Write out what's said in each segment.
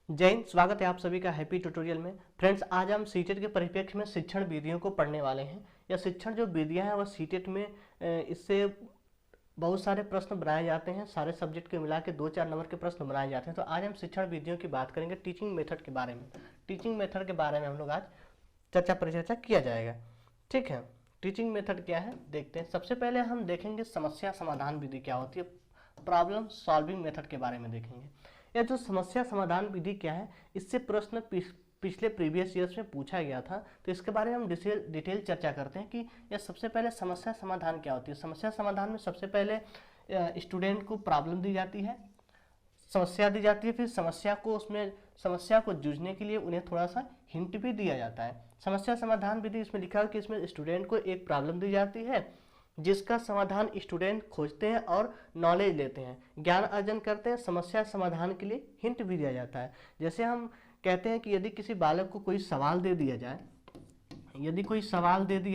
जय हिंद। स्वागत है आप सभी का हैप्पी ट्यूटोरियल में। फ्रेंड्स, आज हम सीटेट के परिप्रेक्ष्य में शिक्षण विधियों को पढ़ने वाले हैं। या शिक्षण जो विधियां हैं वह सीटेट में इससे बहुत सारे प्रश्न बनाए जाते हैं। सारे सब्जेक्ट के मिला के 2-4 नंबर के प्रश्न बनाए जाते हैं। तो आज हम शिक्षण विधियों की बात करेंगे, टीचिंग मेथड के बारे में। टीचिंग मेथड के बारे में हम लोग आज परिचर्चा किया जाएगा। ठीक है, टीचिंग मेथड क्या है देखते हैं। सबसे पहले हम देखेंगे समस्या समाधान विधि क्या होती है, प्रॉब्लम सॉल्विंग मेथड के बारे में देखेंगे। यह जो समस्या समाधान विधि क्या है, इससे प्रश्न पिछले प्रीवियस ईयर्स में पूछा गया था। तो इसके बारे में हम डिटेल चर्चा करते हैं कि यह सबसे पहले समस्या समाधान क्या होती है। समस्या समाधान में सबसे पहले स्टूडेंट को प्रॉब्लम दी जाती है, समस्या दी जाती है, फिर समस्या को जूझने के लिए उन्हें थोड़ा सा हिंट भी दिया जाता है। समस्या समाधान विधि इसमें लिखा है कि इसमें स्टूडेंट को एक प्रॉब्लम दी जाती है जिसका समाधान स्टूडेंट खोजते हैं और नॉलेज लेते हैं, ज्ञान अर्जन करते हैं। समस्या समाधान के लिए हिंट भी दिया जाता है। जैसे हम कहते हैं कि यदि किसी बालक को कोई सवाल दे दिया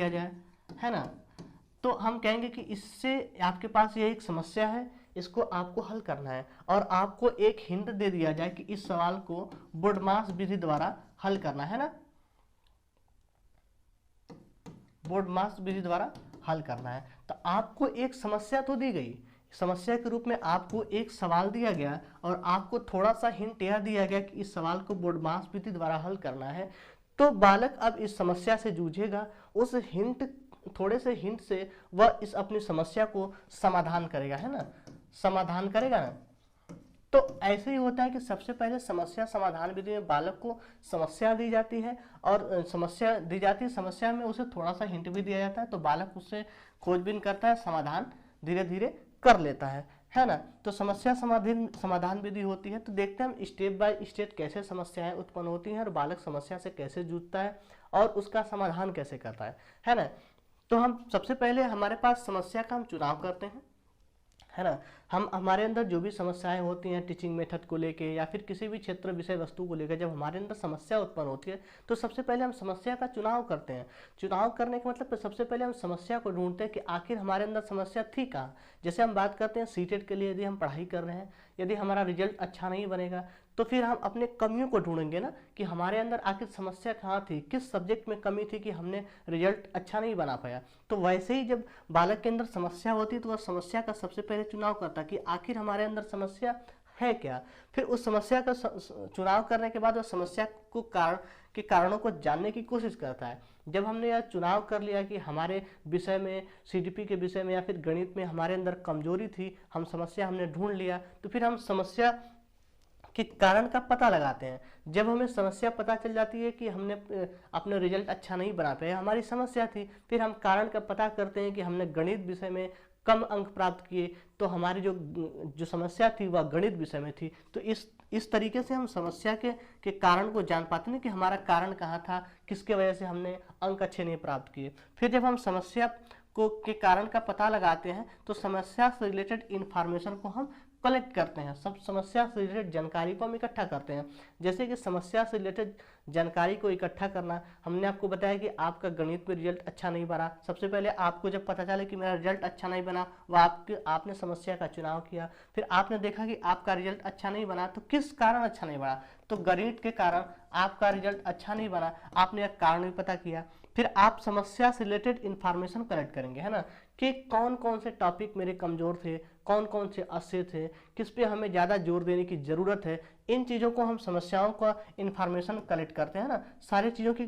जाए, है ना, तो हम कहेंगे कि इससे आपके पास ये एक समस्या है, इसको आपको हल करना है। और आपको एक हिंट दे दिया जाए कि इस सवाल को बोर्डमास विधि द्वारा हल करना है ना, बोर्डमास विधि द्वारा हल करना है। तो आपको एक समस्या तो दी गई, समस्या के रूप में आपको एक सवाल दिया गया और आपको थोड़ा सा हिंट यह दिया गया कि इस सवाल को बोर्डमास विधि द्वारा हल करना है। तो बालक अब इस समस्या से जूझेगा, उस थोड़े से हिंट से वह इस अपनी समस्या को समाधान करेगा, है ना, समाधान करेगा ना। तो ऐसे ही होता है कि सबसे पहले समस्या समाधान विधि में बालक को समस्या दी जाती है और समस्या में उसे थोड़ा सा हिंट भी दिया जाता है। तो बालक उससे खोजबीन करता है, समाधान धीरे धीरे कर लेता है ना। तो समस्या समाधान विधि होती है। तो देखते हैं हम स्टेप बाय स्टेप कैसे समस्याएं उत्पन्न होती हैं और बालक समस्या से कैसे जूझता है और उसका समाधान कैसे करता है ना। तो हम सबसे पहले हमारे पास समस्या का हम चुनाव करते हैं, है ना। हम हमारे अंदर जो भी समस्याएं होती हैं टीचिंग मेथड को लेके या फिर किसी भी क्षेत्र विषय वस्तु को लेकर, जब हमारे अंदर समस्या उत्पन्न होती है तो सबसे पहले हम समस्या का चुनाव करते हैं। चुनाव करने का मतलब सबसे पहले हम समस्या को ढूंढते हैं कि आखिर हमारे अंदर समस्या थी कहाँ। जैसे हम बात करते हैं सीटेट के लिए, यदि हम पढ़ाई कर रहे हैं, यदि हमारा रिजल्ट अच्छा नहीं बनेगा तो फिर हम अपने कमियों को ढूंढेंगे ना, कि हमारे अंदर आखिर समस्या कहाँ थी, किस सब्जेक्ट में कमी थी कि हमने रिजल्ट अच्छा नहीं बना पाया। तो वैसे ही जब बालक के अंदर समस्या होती है तो वह समस्या का सबसे पहले चुनाव करता है कि आखिर हमारे अंदर समस्या है क्या। फिर उस समस्या का चुनाव करने के बाद वह समस्या को कारणों को जानने की कोशिश करता है। जब हमने यह चुनाव कर लिया कि हमारे विषय में, सीडीपी के विषय में या फिर गणित में हमारे अंदर कमजोरी थी, समस्या हमने ढूंढ लिया, तो फिर हम समस्या के कारण का पता लगाते हैं। जब हमें समस्या पता चल जाती है कि हमने अपना रिजल्ट अच्छा नहीं बना पाया, हमारी समस्या थी, फिर हम कारण का पता करते हैं कि हमने गणित विषय में कम अंक प्राप्त किए, तो हमारी जो समस्या थी वह गणित विषय में थी। तो इस तरीके से हम समस्या के कारण को जान पाते हैं कि हमारा कारण कहाँ था, किसके वजह से हमने अंक अच्छे नहीं प्राप्त किए। फिर जब हम समस्या के कारण का पता लगाते हैं तो समस्या से रिलेटेड इंफॉर्मेशन को हम कलेक्ट करते हैं, सब समस्या से रिलेटेड जानकारी को हम इकट्ठा करते हैं। जैसे कि समस्या से रिलेटेड जानकारी को इकट्ठा करना, हमने आपको बताया कि आपका गणित में रिजल्ट अच्छा नहीं बना। सबसे पहले आपको जब पता चले कि मेरा रिजल्ट अच्छा नहीं बना, वह आपने समस्या का चुनाव किया। फिर आपने देखा कि आपका रिजल्ट अच्छा नहीं बना, तो किस कारण अच्छा नहीं बना, तो गणित के कारण आपका रिजल्ट अच्छा नहीं बना, आपने एक कारण भी पता किया। फिर आप समस्या से रिलेटेड इंफॉर्मेशन कलेक्ट करेंगे, है ना, कि कौन कौन से टॉपिक मेरे कमजोर थे, कौन कौन से अच्छे थे, किस पे हमें ज़्यादा जोर देने की ज़रूरत है। इन चीज़ों को हम समस्याओं का इंफॉर्मेशन कलेक्ट करते हैं ना। सारी चीज़ों की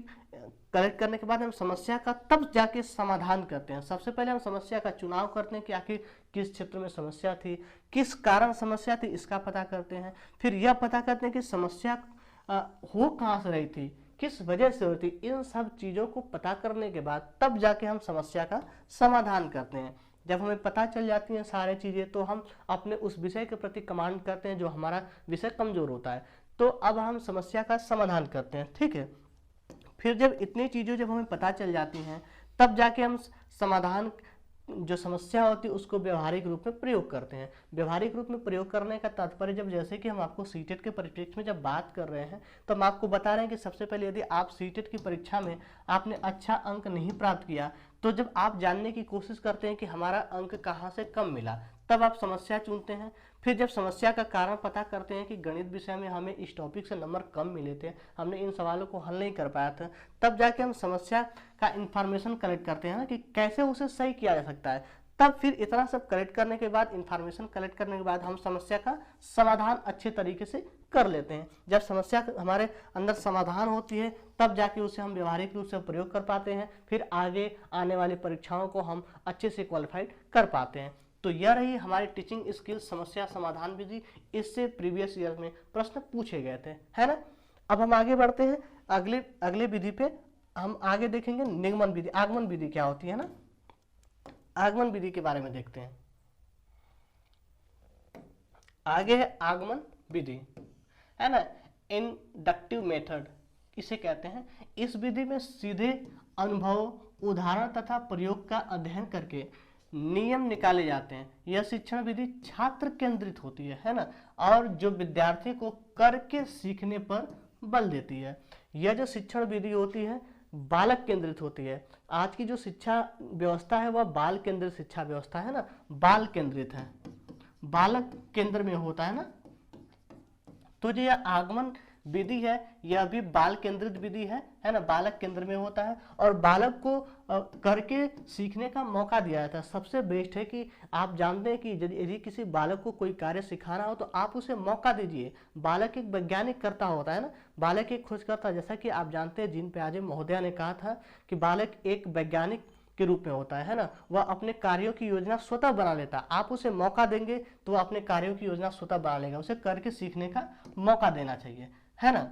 कलेक्ट करने के बाद हम समस्या का तब जाके समाधान करते हैं। सबसे पहले हम समस्या का चुनाव करते हैं कि आखिर किस क्षेत्र में समस्या थी, किस कारण समस्या थी, इसका पता करते हैं। फिर यह पता करते हैं कि समस्या हो कहाँ से रही थी, किस वजह से होती। इन सब चीज़ों को पता करने के बाद तब जाके हम समस्या का समाधान करते हैं। जब हमें पता चल जाती हैं सारी चीज़ें तो हम अपने उस विषय के प्रति कमांड करते हैं जो हमारा विषय कमजोर होता है। तो अब हम समस्या का समाधान करते हैं, ठीक है। फिर जब इतनी चीज़ें जब हमें पता चल जाती हैं तब जाके हम समाधान, जो समस्या होती है उसको व्यवहारिक रूप में प्रयोग करते हैं। व्यवहारिक रूप में प्रयोग करने का तात्पर्य, जब जैसे कि हम आपको सीटेट के परिप्रेक्ष्य में जब बात कर रहे हैं तो हम आपको बता रहे हैं कि सबसे पहले यदि आप सीटेट की परीक्षा में आपने अच्छा अंक नहीं प्राप्त किया तो जब आप जानने की कोशिश करते हैं कि हमारा अंक कहाँ से कम मिला, तब आप समस्या चुनते हैं। फिर जब समस्या का कारण पता करते हैं कि गणित विषय में हमें इस टॉपिक से नंबर कम मिले थे, हमने इन सवालों को हल नहीं कर पाया था, तब जाके हम समस्या का इंफॉर्मेशन कलेक्ट करते हैं ना कि कैसे उसे सही किया जा सकता है। तब फिर इतना सब कलेक्ट करने के बाद, इंफॉर्मेशन कलेक्ट करने के बाद हम समस्या का समाधान अच्छे तरीके से कर लेते हैं। जब समस्या हमारे अंदर समाधान होती है तब जाके उसे हम व्यवहारिक रूप से प्रयोग कर पाते हैं, फिर आगे आने वाली परीक्षाओं को हम अच्छे से क्वालिफाइड कर पाते हैं। तो यह रही हमारी टीचिंग स्किल समस्या समाधान विधि। इससे प्रीवियस ईयर में प्रश्न पूछे गए थे, है ना। अब हम आगे बढ़ते हैं अगले विधि पे। हम आगे देखेंगे निगमन विधि, आगमन विधि क्या होती है ना, आगमन विधि के बारे में देखते हैं। आगे है आगमन विधि, है ना, इंडक्टिव मेथड इसे कहते हैं। इस विधि में सीधे अनुभव, उदाहरण तथा प्रयोग का अध्ययन करके नियम निकाले जाते हैं। यह शिक्षण विधि छात्र केंद्रित होती है ना, और जो विद्यार्थी को करके सीखने पर बल देती है। यह जो शिक्षण विधि होती है बालक केंद्रित होती है। आज की जो शिक्षा व्यवस्था है वह बाल केंद्रित शिक्षा व्यवस्था है ना, बाल केंद्रित है, बालक केंद्र में होता है ना। तो जो यह आगमन विधि है यह भी बाल केंद्रित विधि है ना, बालक केंद्र में होता है और बालक को करके सीखने का मौका दिया जाता है। सबसे बेस्ट है कि आप जानते हैं कि यदि किसी बालक को कोई कार्य सिखाना हो तो आप उसे मौका दीजिए। बालक एक वैज्ञानिक करता होता है ना, बालक एक खोजकर्ता, जैसा कि आप जानते हैं जीन पियाजे महोदया ने कहा था कि बालक एक वैज्ञानिक के रूप में होता है ना, वह अपने कार्यों की योजना स्वतः बना लेता है। आप उसे मौका देंगे तो वह अपने कार्यों की योजना स्वतः बना लेगा, उसे करके सीखने का मौका देना चाहिए, है ना।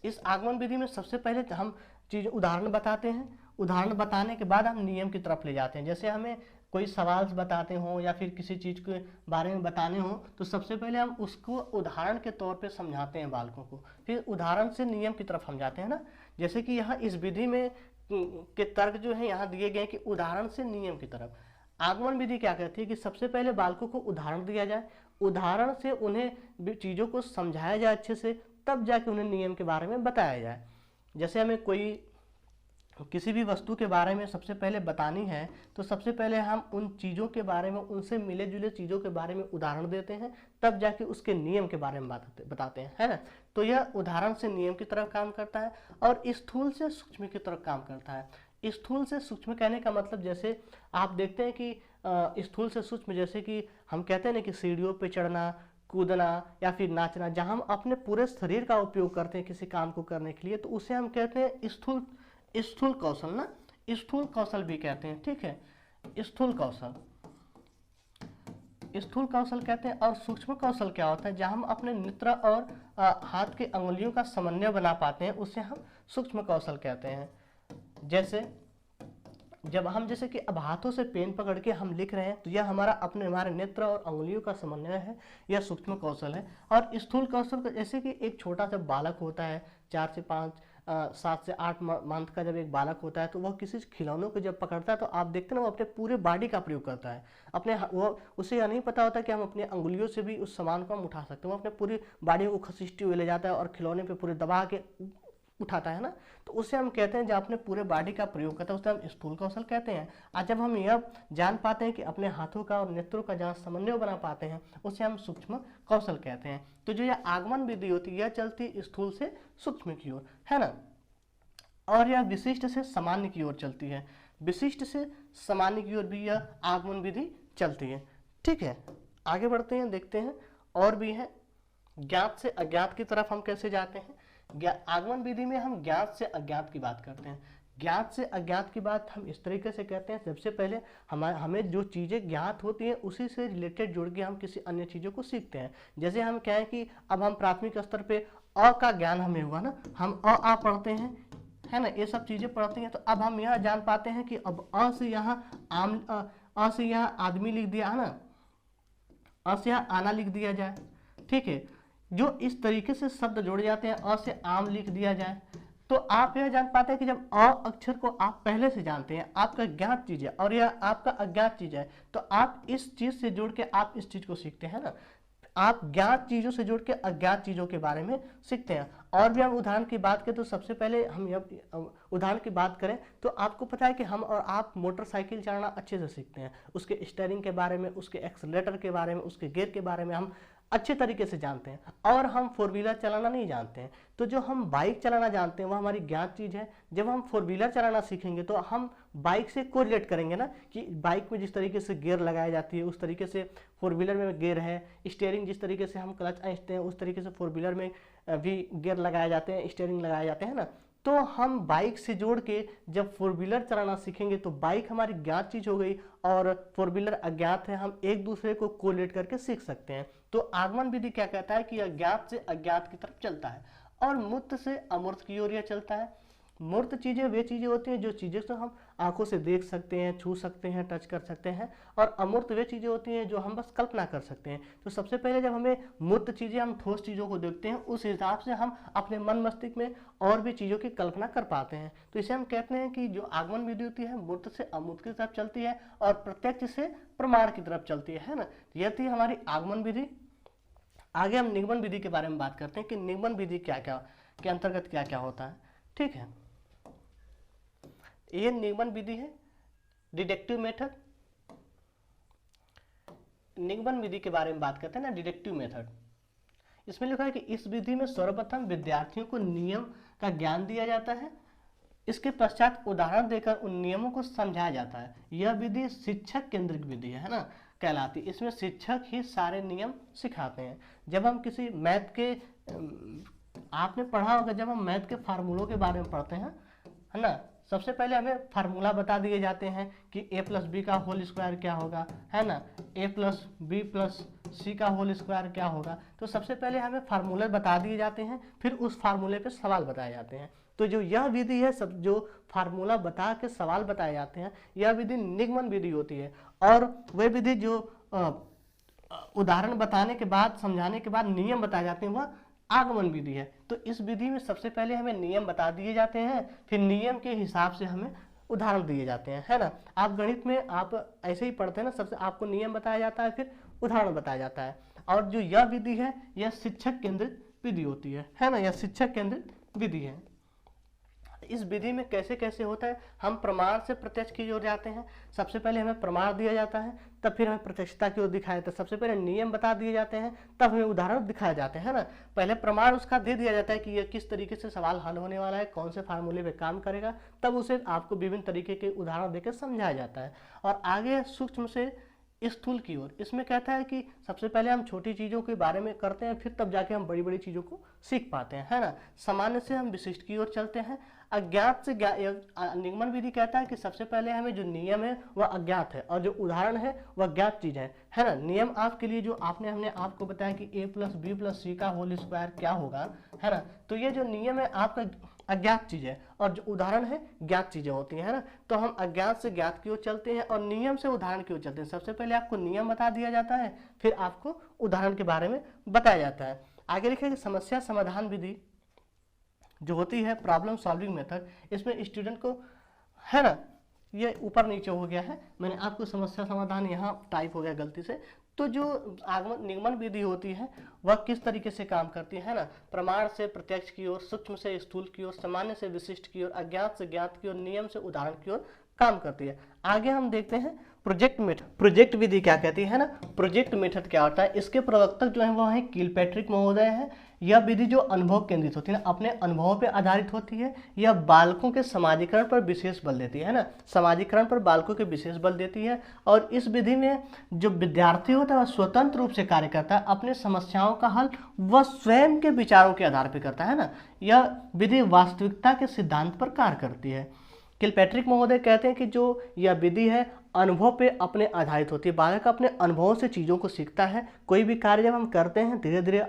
इस आगमन विधि में सबसे पहले हम चीज उदाहरण बताते हैं, उदाहरण बताने के बाद हम नियम की तरफ ले जाते हैं। जैसे हमें कोई सवाल बताते हो या फिर किसी चीज के बारे में बताने हो तो सबसे पहले हम उसको उदाहरण के तौर पे समझाते हैं बालकों को, फिर उदाहरण से नियम की तरफ हम जाते हैं ना। जैसे कि यहाँ इस विधि में के तर्क जो है यहाँ दिए गए कि उदाहरण से नियम की तरफ। आगमन विधि क्या कहती है कि सबसे पहले बालकों को उदाहरण दिया जाए, उदाहरण से उन्हें चीज़ों को समझाया जाए अच्छे से, तब जाके उन्हें नियम के बारे में बताया जाए। जैसे हमें कोई किसी भी वस्तु के बारे में सबसे पहले बतानी है तो सबसे पहले हम उन चीज़ों के बारे में, उनसे मिले जुले चीज़ों के बारे में उदाहरण देते हैं, तब जाके उसके नियम के बारे में बताते हैं, है ना। तो यह उदाहरण से नियम की तरफ काम करता है और स्थूल से सूक्ष्म की तरफ काम करता है। स्थूल से सूक्ष्म कहने का मतलब जैसे आप देखते हैं कि स्थूल से सूक्ष्म, जैसे कि हम कहते हैं ना कि सीढ़ियों पे चढ़ना, कूदना या फिर नाचना, जहाँ हम अपने पूरे शरीर का उपयोग करते हैं किसी काम को करने के लिए, तो उसे हम कहते हैं स्थूल कौशल ना, स्थूल कौशल भी कहते हैं, ठीक है, स्थूल कौशल कहते हैं। और सूक्ष्म कौशल क्या होता है, जहाँ हम अपने नेत्र और हाथ के अंगुलियों का समन्वय बना पाते हैं, उसे हम सूक्ष्म कौशल कहते हैं। जैसे जब हम जैसे कि अब हाथों से पेन पकड़ के हम लिख रहे हैं तो यह हमारे नेत्र और अंगुलियों का समन्वय है, यह सूक्ष्म कौशल है। और स्थूल कौशल जैसे कि एक छोटा सा बालक होता है, 4 से 5 7 से 8 मंथ का जब एक बालक होता है तो वह किसी खिलौनों को जब पकड़ता है तो आप देखते हैं ना वो अपने पूरे बॉडी का प्रयोग करता है। उसे यह नहीं पता होता कि हम अपने अंगुलियों से भी उस सामान को हम उठा सकते हैं। वो अपने पूरी बॉडी को खसीटते हुए ले जाता है और खिलौने पे पूरे दबा के उठाता है ना, तो उसे हम कहते हैं जब अपने पूरे बॉडी का प्रयोग करता है उसे हम स्थूल कौशल कहते हैं। और जब हम यह जान पाते हैं कि अपने हाथों का और नेत्रों का जहाँ समन्वय बना पाते हैं उसे हम सूक्ष्म कौशल कहते हैं। तो जो यह आगमन विधि होती है यह चलती स्थूल से सूक्ष्म की ओर, है ना, और यह विशिष्ट से सामान्य की ओर चलती है। विशिष्ट से सामान्य की ओर भी यह आगमन विधि चलती है, ठीक है। आगे बढ़ते हैं, देखते हैं और भी है। ज्ञात से अज्ञात की तरफ हम कैसे जाते हैं। आगमन विधि में हम ज्ञात से अज्ञात की बात करते हैं। ज्ञात से अज्ञात की बात हम इस तरीके से कहते हैं, सबसे पहले हमें जो चीज़ें ज्ञात होती हैं उसी से रिलेटेड जोड़ के हम किसी अन्य चीज़ों को सीखते हैं। जैसे हम क्या है कि अब हम प्राथमिक स्तर पे अ का ज्ञान हमें हुआ ना, हम आ पढ़ते हैं, है ना, ये सब चीज़ें पढ़ते हैं। तो अब हम यह जान पाते हैं कि अब अ से यहाँ आदमी लिख दिया है ना, अ से यहाँ आना लिख दिया जाए, ठीक है। जो इस तरीके से शब्द जोड़ जाते हैं, अ से आम लिख दिया जाए, तो आप यह जान पाते हैं कि जब अ अक्षर को आप पहले से जानते हैं, आपका ज्ञात चीज है और यह आपका अज्ञात चीज है, तो आप इस चीज से जोड़ के आप इस चीज को सीखते हैं ना। आप ज्ञात चीज़ों से जोड़ के अज्ञात चीज़ों के बारे में सीखते हैं। और भी हम उदाहरण की बात करें तो सबसे पहले हम उदाहरण की बात करें तो आपको पता है कि हम और आप मोटरसाइकिल चलाना अच्छे से सीखते हैं, उसके स्टीयरिंग के बारे में, उसके एक्सीलरेटर के बारे में, उसके गियर के बारे में हम अच्छे तरीके से जानते हैं, और हम फोर व्हीलर चलाना नहीं जानते हैं। तो जो हम बाइक चलाना जानते हैं वह हमारी ज्ञात चीज़ है। जब हम फोर व्हीलर चलाना सीखेंगे तो हम बाइक से कोरिलेट करेंगे ना, कि बाइक में जिस तरीके से गियर लगाई जाती है उस तरीके से फोर व्हीलर में गियर है, स्टीयरिंग जिस तरीके से हम क्लच खींचते हैं उस तरीके से फोर व्हीलर में भी गियर लगाए जाते हैं, स्टीयरिंग लगाए जाते हैं ना। तो हम बाइक से जोड़ के जब फोर व्हीलर चलाना सीखेंगे तो बाइक हमारी ज्ञात चीज़ हो गई और फोर व्हीलर अज्ञात है, हम एक दूसरे को कोरिलेट करके सीख सकते हैं। तो आगमन विधि क्या कहता है कि अज्ञात से अज्ञात की तरफ चलता है और मूर्त से अमूर्त की ओर यह चलता है। मूर्त चीज़ें वे चीज़ें होती हैं जो चीज़ें से हम आंखों से देख सकते हैं, छू सकते हैं, टच कर सकते हैं, और अमूर्त वे चीज़ें होती हैं जो हम बस कल्पना कर सकते हैं। तो सबसे पहले जब हमें मूर्त चीज़ें, हम ठोस चीज़ों को देखते हैं, उस हिसाब से हम अपने मन मस्तिष्क में और भी चीज़ों की कल्पना कर पाते हैं। तो इसे हम कहते हैं कि जो आगमन विधि होती है मूर्त से अमूर्त की तरफ चलती है और प्रत्यक्ष से प्रमाण की तरफ चलती है ना। यह थी हमारी आगमन विधि। आगे हम निगमन विधि के बारे में बात करते हैं कि निगमन विधि क्या क्या के अंतर्गत क्या क्या होता है। ठीक है, ये निगमन विधि है, डिडक्टिव मेथड। निगमन विधि के बारे में बात करते हैं ना, डिडक्टिव मेथड। इसमें लिखा है कि इस विधि में सर्वप्रथम विद्यार्थियों को नियम का ज्ञान दिया जाता है, इसके पश्चात उदाहरण देकर उन नियमों को समझाया जाता है। यह विधि शिक्षक केंद्रित विधि है ना, कहलाती। इसमें शिक्षक ही सारे नियम सिखाते हैं। जब हम किसी मैथ के, आपने पढ़ा होगा, जब हम मैथ के फार्मूलों के बारे में पढ़ते हैं है ना, सबसे पहले हमें फार्मूला बता दिए जाते हैं कि a प्लस बी का होल स्क्वायर क्या होगा, है ना, a प्लस बी प्लस सी का होल स्क्वायर क्या होगा। तो सबसे पहले हमें फार्मूले बता दिए जाते हैं, फिर उस फार्मूले पे सवाल बताए जाते हैं। तो जो यह विधि है, सब जो फार्मूला बता के सवाल बताए जाते हैं, यह विधि निगमन विधि होती है। और वह विधि जो उदाहरण बताने के बाद, समझाने के बाद नियम बताए जाते हैं, वह आगमन विधि है। तो इस विधि में सबसे पहले हमें नियम बता दिए जाते हैं, फिर नियम के हिसाब से हमें उदाहरण दिए जाते हैं, है ना। आप गणित में आप ऐसे ही पढ़ते हैं ना, सबसे आपको नियम बताया जाता है, फिर उदाहरण बताया जाता है। और जो यह विधि है यह शिक्षक केंद्रित विधि होती है ना, यह शिक्षक केंद्रित विधि है। इस विधि में कैसे कैसे होता है, हम प्रमाण से प्रत्यक्ष की ओर जाते हैं। सबसे पहले हमें प्रमाण दिया जाता है, तब फिर हमें प्रत्यक्षता की ओर दिखाया जाता है। सबसे पहले नियम बता दिए जाते हैं, तब हमें उदाहरण दिखाए जाते हैं ना। पहले प्रमाण उसका दे दिया जाता है कि यह किस तरीके से सवाल हल होने वाला है, कौन से फार्मूले पे काम करेगा, तब उसे आपको विभिन्न तरीके के उदाहरण देकर समझाया जाता है। और आगे सूक्ष्म से स्थूल की ओर, इसमें कहता है कि सबसे पहले हम छोटी चीज़ों के बारे में करते हैं, फिर तब जाके हम बड़ी बड़ी चीज़ों को सीख पाते हैं, है ना। सामान्य से हम विशिष्ट की ओर चलते हैं। अज्ञात से निगमन विधि कहता है कि सबसे पहले हमें जो नियम है वह अज्ञात है और जो उदाहरण है वह ज्ञात चीज़ है ना। नियम आपके लिए जो हमने आपको बताया कि a प्लस बी प्लस सी का होल स्क्वायर क्या होगा, है ना। तो ये जो नियम है आपका अज्ञात चीज़ है और जो उदाहरण है ज्ञात चीज़ें होती हैं, है ना। तो हम अज्ञात से ज्ञात की ओर चलते हैं और नियम से उदाहरण की ओर चलते हैं। सबसे पहले आपको नियम बता दिया जाता है, फिर आपको उदाहरण के बारे में बताया जाता है। आगे लिखेंगे समस्या समाधान विधि जो होती है, प्रॉब्लम सॉल्विंग मेथड। इसमें स्टूडेंट को, है ना, ये ऊपर नीचे हो गया है, मैंने आपको समस्या समाधान यहाँ टाइप हो गया गलती से। तो जो आगमन निगमन विधि होती है वह किस तरीके से काम करती है ना, प्रमाण से प्रत्यक्ष की ओर, सूक्ष्म से स्थूल की ओर, सामान्य से विशिष्ट की ओर, अज्ञात से ज्ञात की ओर, नियम से उदाहरण की ओर काम करती है। आगे हम देखते हैं प्रोजेक्ट मेथड। प्रोजेक्ट विधि क्या कहती है ना, प्रोजेक्ट मेथड क्या होता है। इसके प्रवक्ता जो है वह है किलपैट्रिक महोदय है। यह विधि जो अनुभव केंद्रित होती है ना, अपने अनुभवों पर आधारित होती है। यह बालकों के समाजीकरण पर विशेष बल देती है ना, समाजीकरण पर बालकों के विशेष बल देती है। और इस विधि में जो विद्यार्थी होता है वह स्वतंत्र रूप से कार्य करता है, अपने समस्याओं का हल वह स्वयं के विचारों के आधार पर करता है ना। यह विधि वास्तविकता के सिद्धांत पर कार्य करती है। किलपैट्रिक महोदय कहते हैं कि जो यह विधि है अनुभव पे अपने आधारित होती है। बालक अपने अनुभवों से चीज़ों को सीखता है। कोई भी कार्य जब हम करते हैं धीरे धीरे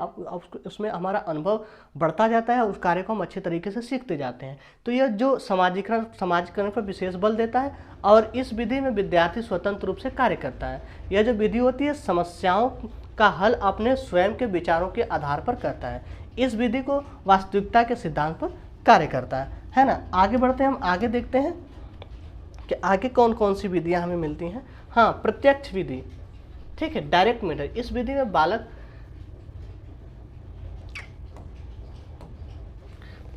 उसमें हमारा अनुभव बढ़ता जाता है, उस कार्य को हम अच्छे तरीके से सीखते जाते हैं। तो यह जो समाजीकरण पर विशेष बल देता है और इस विधि में विद्यार्थी स्वतंत्र रूप से कार्य करता है। यह जो विधि होती है समस्याओं का हल अपने स्वयं के विचारों के आधार पर करता है। इस विधि को वास्तविकता के सिद्धांत पर कार्य करता है ना। आगे बढ़ते हैं, हम आगे देखते हैं कि आगे कौन कौन सी विधियां हमें मिलती हैं। हाँ, प्रत्यक्ष विधि, ठीक है, डायरेक्ट मेथड। इस विधि में बालक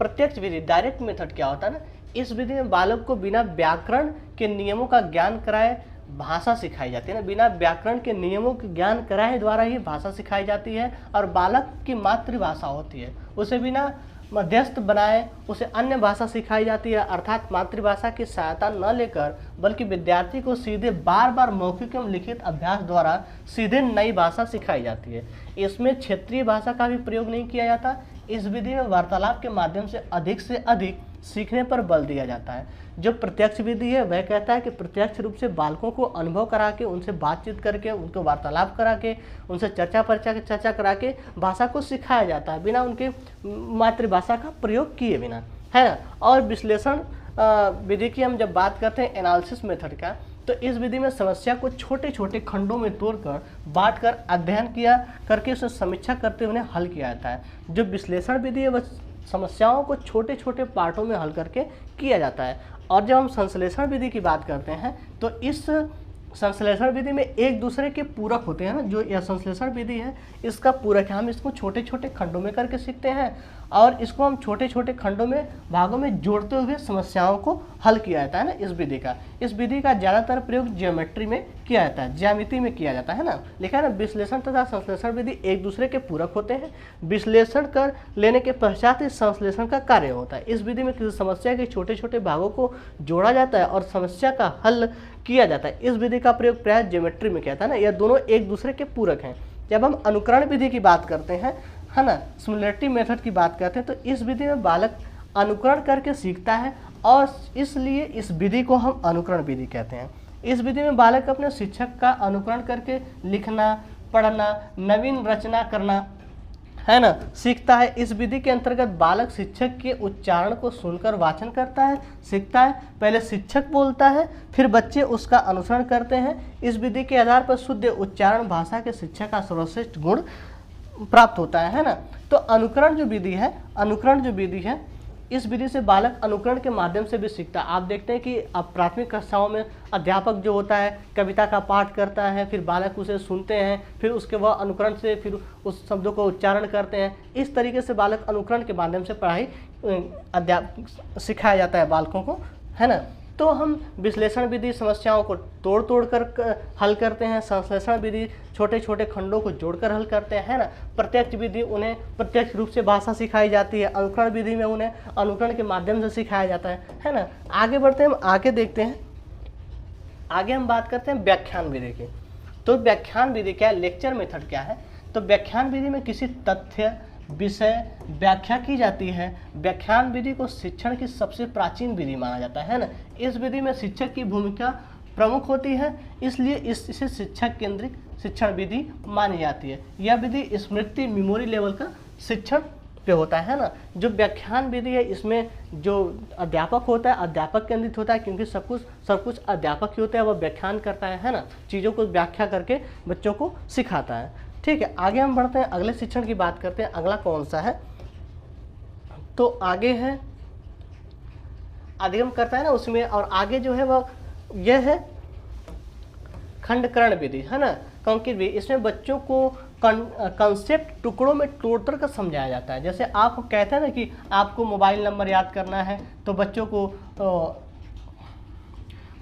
प्रत्यक्ष विधि डायरेक्ट मेथड क्या होता है ना, इस विधि में बालक को बिना व्याकरण के नियमों का ज्ञान कराए भाषा सिखाई जाती है ना, बिना व्याकरण के नियमों के ज्ञान कराए द्वारा ही भाषा सिखाई जाती है। और बालक की मातृभाषा होती है, उसे बिना मध्यस्थ बनाए उसे अन्य भाषा सिखाई जाती है, अर्थात मातृभाषा की सहायता न लेकर, बल्कि विद्यार्थी को सीधे बार बार मौखिक एवं लिखित अभ्यास द्वारा सीधे नई भाषा सिखाई जाती है। इसमें क्षेत्रीय भाषा का भी प्रयोग नहीं किया जाता। इस विधि में वार्तालाप के माध्यम से अधिक सीखने पर बल दिया जाता है। जो प्रत्यक्ष विधि है वह कहता है कि प्रत्यक्ष रूप से बालकों को अनुभव करा के, उनसे बातचीत करके, उनको वार्तालाप करा के, उनसे चर्चा करा के भाषा को सिखाया जाता है, बिना उनके मातृभाषा का प्रयोग किए बिना, है ना। और विश्लेषण विधि की हम जब बात करते हैं एनालिसिस मेथड का, तो इस विधि में समस्या को छोटे छोटे खंडों में तोड़कर बांटकर अध्ययन किया करके उसे समीक्षा करते हुए हल किया जाता है। जो विश्लेषण विधि है वह समस्याओं को छोटे छोटे पार्टों में हल करके किया जाता है। और जब हम संश्लेषण विधि की बात करते हैं तो इस संश्लेषण विधि में एक दूसरे के पूरक होते हैं ना, जो यह संश्लेषण विधि है इसका पूरक है। हम इसको छोटे छोटे खंडों में करके सीखते हैं और इसको हम छोटे छोटे खंडों में भागों में जोड़ते हुए समस्याओं को हल किया जाता है ना इस विधि का। इस विधि का ज़्यादातर प्रयोग ज्योमेट्री में किया जाता है, ज्यामिति में किया जाता है ना। लिखा है ना, विश्लेषण तथा संश्लेषण विधि एक दूसरे के पूरक होते हैं। विश्लेषण कर लेने के पश्चात इस संश्लेषण का कार्य होता है। इस विधि में किसी समस्या के छोटे छोटे भागों को जोड़ा जाता है और समस्या का हल किया जाता है। इस विधि का प्रयोग प्रायः ज्योमेट्री में किया जाता है ना। यह दोनों एक दूसरे के पूरक हैं। जब हम अनुकरण विधि की बात करते हैं, है ना, सिमिलरिटी मेथड की बात करते हैं, तो इस विधि में बालक अनुकरण करके सीखता है और इसलिए इस विधि को हम अनुकरण विधि कहते हैं। इस विधि में बालक अपने शिक्षक का अनुकरण करके लिखना, पढ़ना, नवीन रचना करना, है ना, सीखता है। इस विधि के अंतर्गत बालक शिक्षक के उच्चारण को सुनकर वाचन करता है, सीखता है। पहले शिक्षक बोलता है, फिर बच्चे उसका अनुसरण करते हैं। इस विधि के आधार पर शुद्ध उच्चारण भाषा के शिक्षा का सर्वश्रेष्ठ गुण प्राप्त होता है ना। तो अनुकरण जो विधि है, इस विधि से बालक अनुकरण के माध्यम से भी सीखता है। आप देखते हैं कि अब प्राथमिक कक्षाओं में अध्यापक जो होता है कविता का पाठ करता है, फिर बालक उसे सुनते हैं, फिर उसके वह अनुकरण से फिर उस शब्दों को उच्चारण करते हैं। इस तरीके से बालक अनुकरण के माध्यम से पढ़ाई सिखाया जाता है बालकों को, है ना। तो हम विश्लेषण विधि समस्याओं को तोड़ कर हल करते हैं, संश्लेषण विधि छोटे छोटे खंडों को जोड़कर हल करते हैं, है ना। प्रत्यक्ष विधि उन्हें प्रत्यक्ष रूप से भाषा सिखाई जाती है, अनुकरण विधि में उन्हें अनुकरण के माध्यम से सिखाया जाता है ना। आगे बढ़ते हैं, हम आगे देखते हैं, आगे हम बात करते हैं व्याख्यान विधि की। तो व्याख्यान विधि क्या है, लेक्चर मेथड क्या है। तो व्याख्यान विधि में किसी तथ्य विषय व्याख्या की जाती है। व्याख्यान विधि को शिक्षण की सबसे प्राचीन विधि माना जाता है ना। इस विधि में शिक्षक की भूमिका प्रमुख होती है, इसलिए इसे शिक्षक केंद्रित शिक्षण विधि मानी जाती है। यह विधि स्मृति मेमोरी लेवल का शिक्षण पे होता है ना। जो व्याख्यान विधि है इसमें जो अध्यापक होता है अध्यापक केंद्रित होता है, क्योंकि सब कुछ अध्यापक ही होता है, वह व्याख्यान करता है ना, चीज़ों को व्याख्या करके बच्चों को सिखाता है। ठीक है, आगे हम बढ़ते हैं, अगले शिक्षण की बात करते हैं। अगला कौन सा है, तो आगे है अधिगम करता है ना उसमें, और आगे जो है वह यह है खंडकरण विधि, है ना, कंक्रीट विधि। इसमें बच्चों को कंसेप्ट टुकड़ों में तोड़कर कर समझाया जाता है। जैसे आप कहते हैं ना कि आपको मोबाइल नंबर याद करना है, तो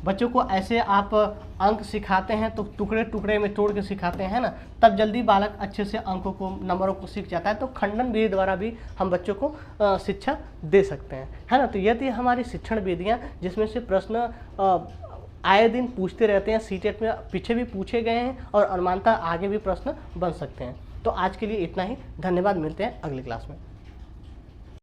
बच्चों को ऐसे आप अंक सिखाते हैं, तो टुकड़े टुकड़े में तोड़ के सिखाते हैं ना, तब जल्दी बालक अच्छे से अंकों को, नंबरों को सीख जाता है। तो खंडन विधि द्वारा भी हम बच्चों को शिक्षा दे सकते हैं, है ना। तो ये थी हमारी शिक्षण विधियाँ, जिसमें से प्रश्न आए दिन पूछते रहते हैं। सीटेट में पीछे भी पूछे गए हैं और अनुमानतः आगे भी प्रश्न बन सकते हैं। तो आज के लिए इतना ही, धन्यवाद, मिलते हैं अगली क्लास में।